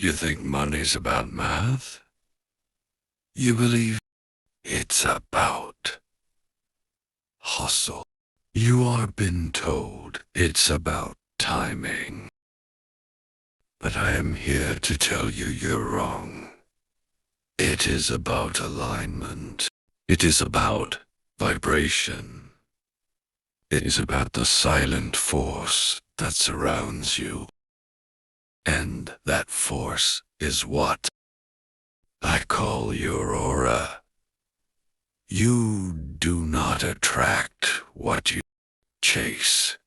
You think money's about math? You believe it's about hustle. You are been told it's about timing. But I am here to tell you you're wrong. It is about alignment. It is about vibration. It is about the silent force that surrounds you. And that force is what I call your aura. You do not attract what you chase.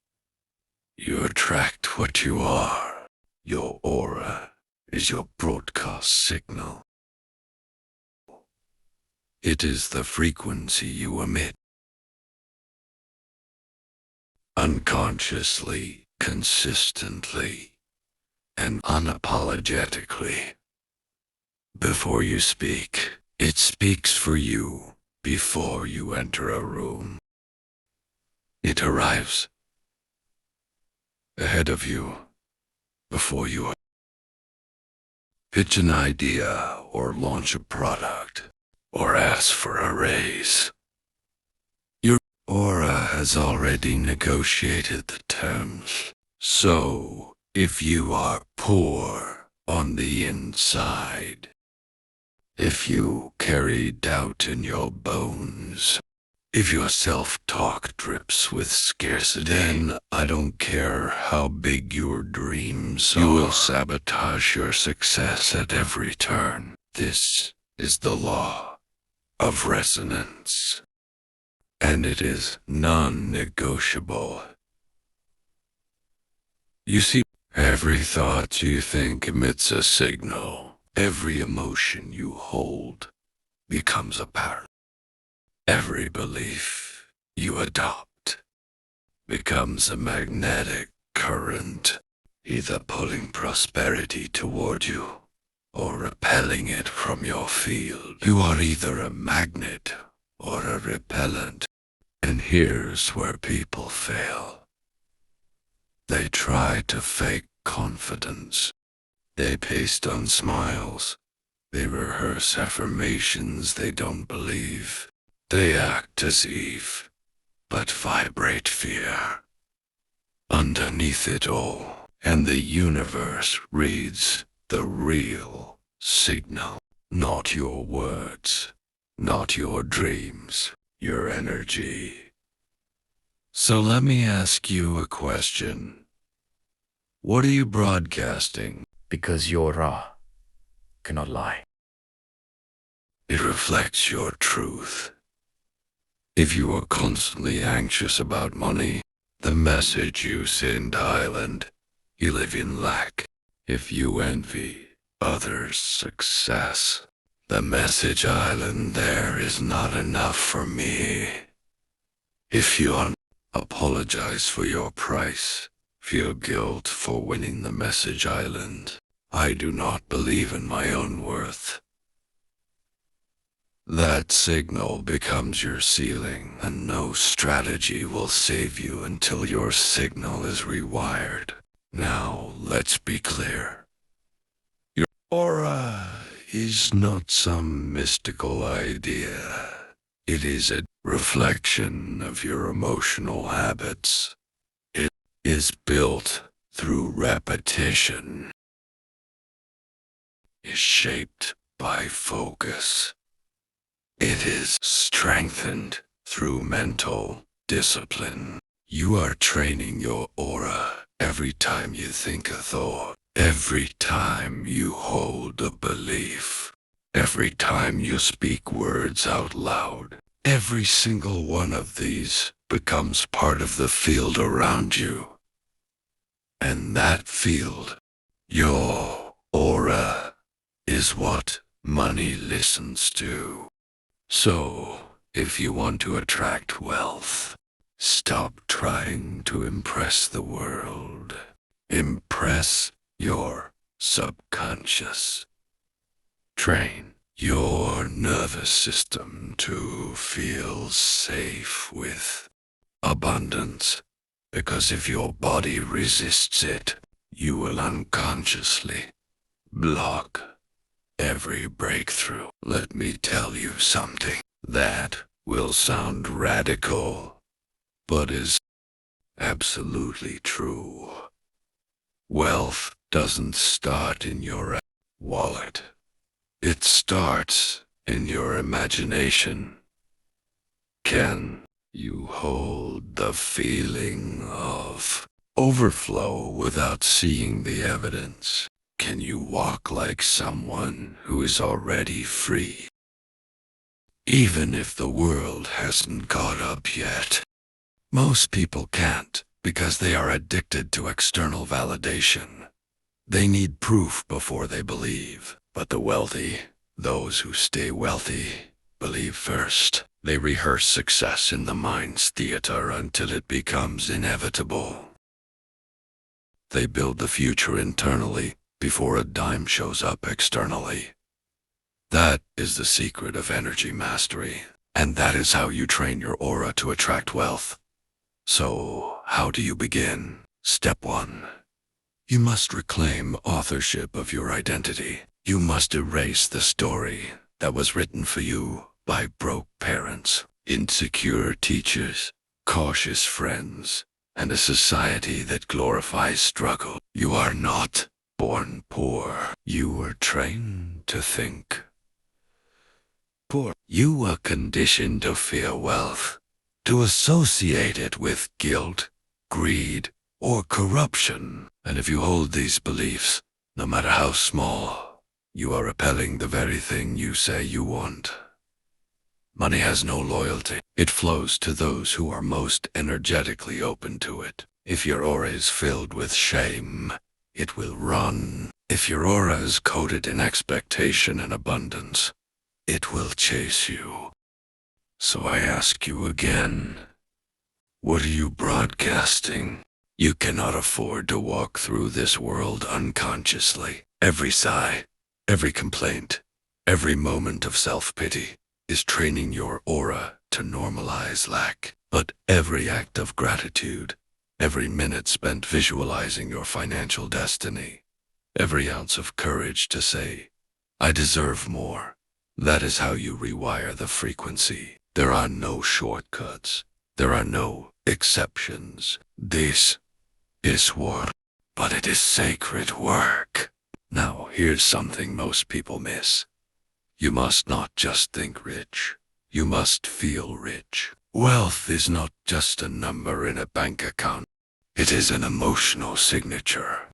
You attract what you are. Your aura is your broadcast signal. It is the frequency you emit. Unconsciously, consistently, and unapologetically. Before you speak, it speaks for you before you enter a room. It arrives ahead of you before you pitch an idea or launch a product or ask for a raise. Your aura has already negotiated the terms. So, if you are poor on the inside, if you carry doubt in your bones, if your self-talk drips with scarcity, then I don't care how big your dreams are. You will sabotage your success at every turn. This is the law of resonance, and it is non-negotiable. You see, every thought you think emits a signal. Every emotion you hold becomes apparent. Every belief you adopt becomes a magnetic current, either pulling prosperity toward you or repelling it from your field. You are either a magnet or a repellent. And here's where people fail. They try to fake confidence. They paste on smiles. They rehearse affirmations they don't believe. They act as if, but vibrate fear underneath it all. And the universe reads the real signal, not your words, not your dreams, your energy. So let me ask you a question. What are you broadcasting? Because your aura cannot lie. It reflects your truth. If you are constantly anxious about money, the message you send island, you live in lack. If you envy others' success, the message island there is not enough for me. If you apologize for your price, feel guilt for winning the message island, I do not believe in my own worth. That signal becomes your ceiling, and no strategy will save you until your signal is rewired. Now, let's be clear. Your aura is not some mystical idea. It is a reflection of your emotional habits. It is built through repetition. Is shaped by focus. It is strengthened through mental discipline. You are training your aura every time you think a thought, every time you hold a belief, every time you speak words out loud. Every single one of these becomes part of the field around you. And that field, your aura, is what money listens to. So, if you want to attract wealth, stop trying to impress the world. Impress your subconscious. Train your nervous system to feel safe with abundance, because if your body resists it, you will unconsciously block every breakthrough. Let me tell you something that will sound radical, but is absolutely true. Wealth doesn't start in your wallet. It starts in your imagination. Can you hold the feeling of overflow without seeing the evidence? Can you walk like someone who is already free, even if the world hasn't caught up yet? Most people can't because they are addicted to external validation. They need proof before they believe. But the wealthy, those who stay wealthy, believe first. They rehearse success in the mind's theater until it becomes inevitable. They build the future internally before a dime shows up externally. That is the secret of energy mastery, and that is how you train your aura to attract wealth. So, how do you begin? Step 1. You must reclaim authorship of your identity. You must erase the story that was written for you by broke parents, insecure teachers, cautious friends, and a society that glorifies struggle. You are not born poor. You were trained to think poor. You were conditioned to fear wealth, to associate it with guilt, greed, or corruption. And if you hold these beliefs, no matter how small, you are repelling the very thing you say you want. Money has no loyalty. It flows to those who are most energetically open to it. If your aura is filled with shame, it will run. If your aura is coated in expectation and abundance, it will chase you. So I ask you again, what are you broadcasting? You cannot afford to walk through this world unconsciously. Every sigh, every complaint, every moment of self-pity is training your aura to normalize lack. But every act of gratitude, every minute spent visualizing your financial destiny, every ounce of courage to say, I deserve more, that is how you rewire the frequency. There are no shortcuts. There are no exceptions. This is war, but it is sacred work. Now, here's something most people miss. You must not just think rich. You must feel rich. Wealth is not just a number in a bank account. It is an emotional signature.